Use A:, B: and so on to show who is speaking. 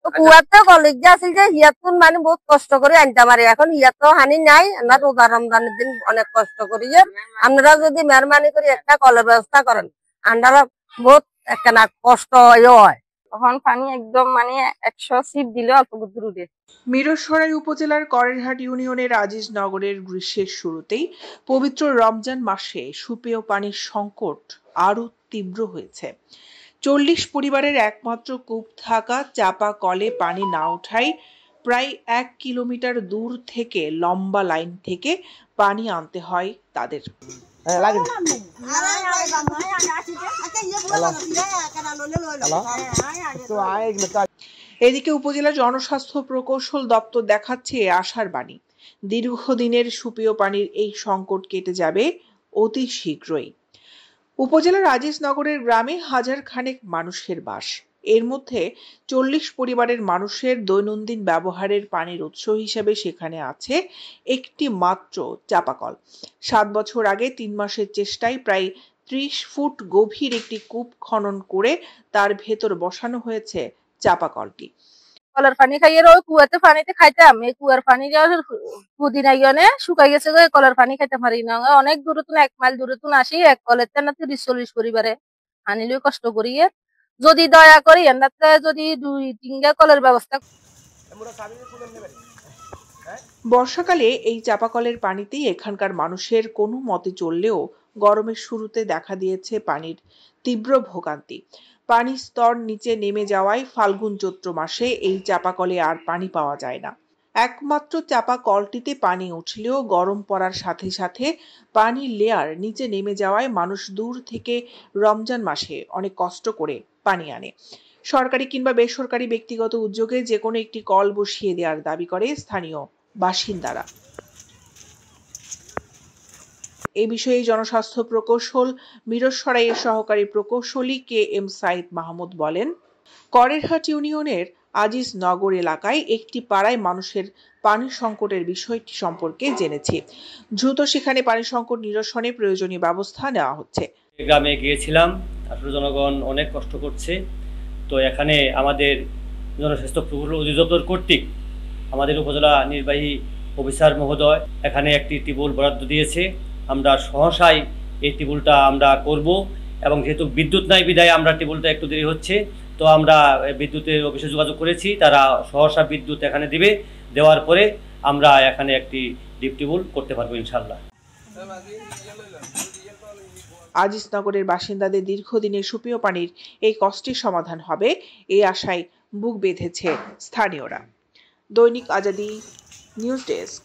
A: কুয়াতে college যে আছিল যে হিয়াতুন মানে বহুত কষ্ট করে আনতে পারে, এখন হিয়াত তো হানি নাই। আমরা রোজা রমজানের দিন অনেক কষ্ট করি, আপনারা যদি মেহরবানি করে একটা কলের ব্যবস্থা করেন, আমরা বহুত একটা কষ্ট হয়। তখন পানি একদম মানে 100 সিট দিলে অল্প দূরে।
B: মিরসরাই উপজেলার করেরহাট ইউনিয়নের আজিজনগরের গ্রীষ্মের শুরুতেই পবিত্র রমজান মাসে সুপেয় পানির সংকট আরো তীব্র হয়েছে। 40 পরিবারের একমাত্র কূপ থাকা চাপা কলে পানি না ওঠায় প্রায় 1 কিলোমিটার দূর থেকে লম্বা লাইন থেকে পানি আনতে হয় তাদের। এদিকে উপজেলা জনস্বাস্থ্য প্রকৌশল দপ্তর দেখাচ্ছে আশার বাণী, দীর্ঘদিনের সুপেয় পানির এই সংকট কেটে যাবে অতি শীঘ্রই। উপজেলার আজিজনগরের গ্রামে হাজার খানেক মানুষের বাস, এর মধ্যে 40 পরিবারের মানুষের দৈনন্দিন ব্যবহারের পানির উৎস হিসেবে সেখানে আছে একটি মাত্র চাপাকল। 7 বছর আগে 3 মাসের চেষ্টায় প্রায় 30 ফুট গভীর একটি কূপ খনন করে তার ভেতর বসানো হয়েছে চাপাকলটি।
A: কলের পানি খাইয়ে ওই কুয়াতে পানিতে খাইতাম, এই কুয়ার পানি পুদিন আইনে শুকাই গেছে, কলের পানি খাইতে পারি না। অনেক দূরে 1 মাইল দূরে আসি, এক কলের না 30-40 পরিবারে আনিলে কষ্ট করিয়ে, যদি দয়া করি এনাতে যদি 2-3 কলের ব্যবস্থা।
B: বর্ষাকালে এই চাপাকলের পানিতেই এখানকার মানুষের কোনো মতে চললেও গরমের শুরুতে দেখা দিয়েছে পানির তীব্র ভোগান্তি। পানির স্তর নিচে নেমে যাওয়ায় ফাল্গুন চৈত্র মাসে এই চাপাকলে আর পানি পাওয়া যায় না। একমাত্র চাপা কলটিতে পানি উঠলেও গরম পড়ার সাথে সাথে পানির লেয়ার নিচে নেমে যাওয়ায় মানুষ দূর থেকে রমজান মাসে অনেক কষ্ট করে পানি আনে। সরকারি কিংবা বেসরকারি ব্যক্তিগত উদ্যোগে যে কোনো একটি কল বসিয়ে দেওয়ার দাবি করে স্থানীয় বাসিন্দারা। এ বিষয়ে জনস্বাস্থ্য প্রকৌশল মিরসরাইয়ের সহকারী প্রকৌশলী KM সাইদ মাহমুদ বলেন, করেরহাট ইউনিয়নের আজিজনগর এলাকায় একটি পাড়ায় মানুষের পানি সংকটের বিষয়টি সম্পর্কে জেনেছি। দ্রুত সেখানে পানি সংকট নিরসনে প্রয়োজনীয় ব্যবস্থা নেওয়া হচ্ছে।
C: গ্রামে গিয়েছিলাম, আসলে জনগণ অনেক কষ্ট করছে। তো এখানে আমাদের জনস্বাস্থ্য প্রকৌশল অধিদপ্তর কর্তৃক আমাদের উপজেলা নির্বাহী অফিসার মহোদয় এখানে একটি টিউবওয়েল বরাদ্দ দিয়েছে। আমরা সহসাই এই টিউবওয়েলটা আমরা করব, এবং যেহেতু বিদ্যুৎ নাই বিধায় আমরা টিউবওয়েলটা একটু দেরি হচ্ছে, তো আমরা বিদ্যুতের অফিসে যোগাযোগ করেছি, তারা সহসা বিদ্যুৎ এখানে দিবে। দেওয়ার পরে আমরা এখানে একটি ডিপ টিউবওয়েল করতে পারবো ইনশাআল্লাহ।
B: আজিজনগরের বাসিন্দাদের দীর্ঘদিনের সুপেয় পানির এই কষ্টের সমাধান হবে, এই আশায় বুক বেঁধেছে স্থানীয়রা। দৈনিক আজাদী নিউজ ডেস্ক।